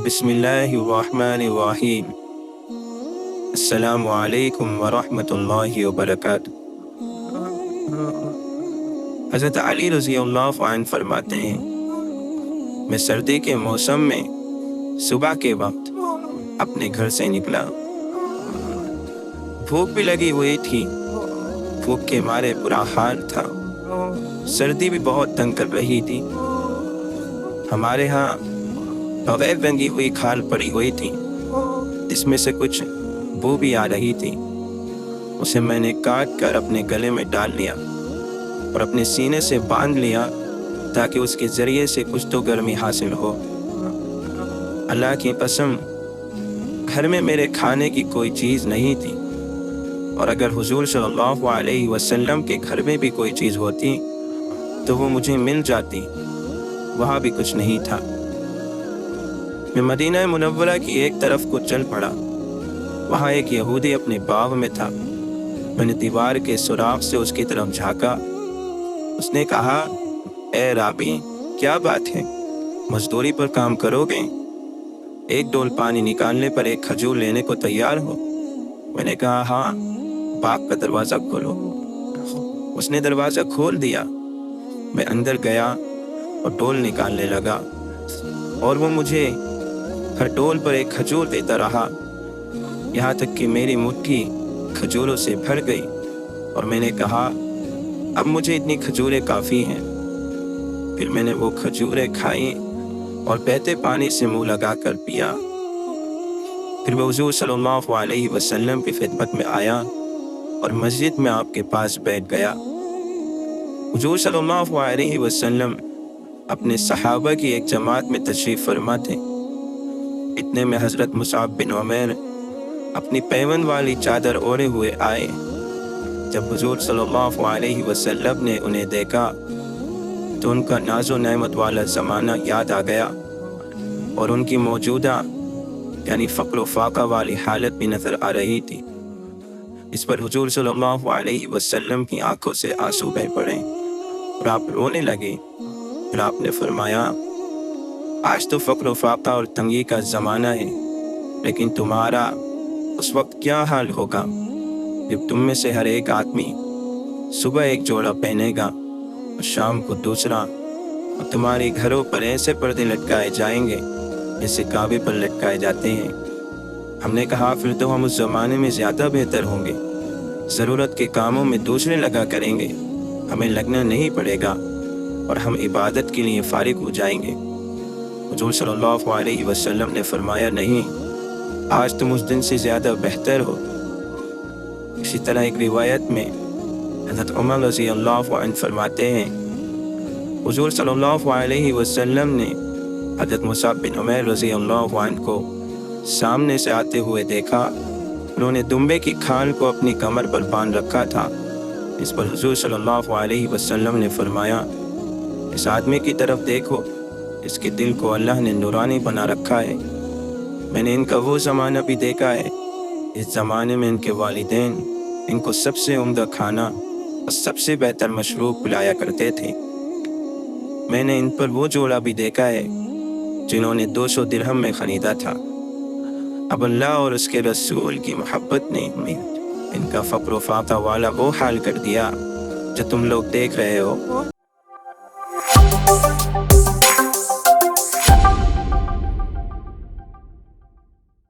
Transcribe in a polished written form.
بسم اللہ الرحمن الرحیم۔ السلام علیکم ورحمۃ اللہ وبرکاتہ۔ حضرت علی رضی اللہ عنہ فرماتے ہیں، میں سردی کے موسم میں صبح کے وقت اپنے گھر سے نکلا۔ بھوک بھی لگی ہوئی تھی، بھوک کے مارے برا حال تھا، سردی بھی بہت تنگ کر رہی تھی۔ ہمارے ہاں بغیر رنگی ہوئی کھال پڑی ہوئی تھی، جس میں سے کچھ بو بھی آ رہی تھی۔ اسے میں نے کاٹ کر اپنے گلے میں ڈال لیا اور اپنے سینے سے باندھ لیا تاکہ اس کے ذریعے سے کچھ تو گرمی حاصل ہو۔ اللہ کی قسم، گھر میں میرے کھانے کی کوئی چیز نہیں تھی، اور اگر حضور صلی اللہ علیہ وسلم کے گھر میں بھی کوئی چیز ہوتی تو وہ مجھے مل جاتی، وہاں بھی کچھ نہیں تھا۔ میں مدینہ منورہ کی ایک طرف کو چل پڑا۔ وہاں ایک یہودی اپنے باغ میں تھا۔ میں نے دیوار کے سوراخ سے اس کی طرف جھانکا۔ اس نے کہا، اے رابی، کیا بات ہے، مزدوری پر کام کرو گے؟ ایک ڈول پانی نکالنے پر ایک کھجور لینے کو تیار ہو؟ میں نے کہا، ہاں، باغ کا دروازہ کھولو۔ اس نے دروازہ کھول دیا۔ میں اندر گیا اور ڈول نکالنے لگا، اور وہ مجھے ہر ڈول پر ایک کھجور دیتا رہا، یہاں تک کہ میری مٹھی کھجوروں سے بھر گئی، اور میں نے کہا، اب مجھے اتنی کھجوریں کافی ہیں۔ پھر میں نے وہ کھجوریں کھائیں اور بہتے پانی سے منہ لگا کر پیا۔ پھر میں حضور صلی اللہ علیہ وسلم کی خدمت میں آیا اور مسجد میں آپ کے پاس بیٹھ گیا۔ حضور صلی اللہ علیہ وسلم اپنے صحابہ کی ایک جماعت میں تشریف فرما تھے۔ اتنے میں حضرت مصعب بن عمیر اپنی پیون والی چادر اوڑھے ہوئے آئے۔ جب حضور صلی اللہ علیہ وسلم نے انہیں دیکھا تو ان کا ناز و نعمت والا زمانہ یاد آ گیا، اور ان کی موجودہ یعنی فقر و فاقہ والی حالت بھی نظر آ رہی تھی۔ اس پر حضور صلی اللہ علیہ وسلم کی آنکھوں سے آنسو بہہ پڑے اور آپ رونے لگے۔ پھر آپ نے فرمایا، آج تو فقر و فاقہ اور تنگی کا زمانہ ہے، لیکن تمہارا اس وقت کیا حال ہوگا جب تم میں سے ہر ایک آدمی صبح ایک جوڑا پہنے گا اور شام کو دوسرا، اور تمہارے گھروں پر ایسے پردے لٹکائے جائیں گے جیسے کعبے پر لٹکائے جاتے ہیں۔ ہم نے کہا، پھر تو ہم اس زمانے میں زیادہ بہتر ہوں گے، ضرورت کے کاموں میں دوسرے لگا کریں گے، ہمیں لگنا نہیں پڑے گا اور ہم عبادت کے لیے فارغ ہو جائیں گے۔ حضور صلی اللہ علیہ وسلم نے فرمایا، نہیں، آج تم اس دن سے زیادہ بہتر ہو۔ اسی طرح ایک روایت میں حضرت عمر رضی اللہ عنہ فرماتے ہیں، حضور صلی اللہ علیہ وسلم نے حضرت مصعب بن عمیر رضی اللہ عنہ کو سامنے سے آتے ہوئے دیکھا۔ انہوں نے دمبے کی کھال کو اپنی کمر پر باندھ رکھا تھا۔ اس پر حضور صلی اللہ علیہ وسلم نے فرمایا، اس آدمی کی طرف دیکھو، اس کے دل کو اللہ نے نورانی بنا رکھا ہے۔ میں نے ان کا وہ زمانہ بھی دیکھا ہے، اس زمانے میں ان کے والدین ان کو سب سے عمدہ کھانا اور سب سے بہتر مشروب پلایا کرتے تھے۔ میں نے ان پر وہ جوڑا بھی دیکھا ہے جنہوں نے 200 درہم میں خریدا تھا۔ اب اللہ اور اس کے رسول کی محبت نے ان کا فقر و فاقہ والا وہ حال کر دیا جو تم لوگ دیکھ رہے ہو۔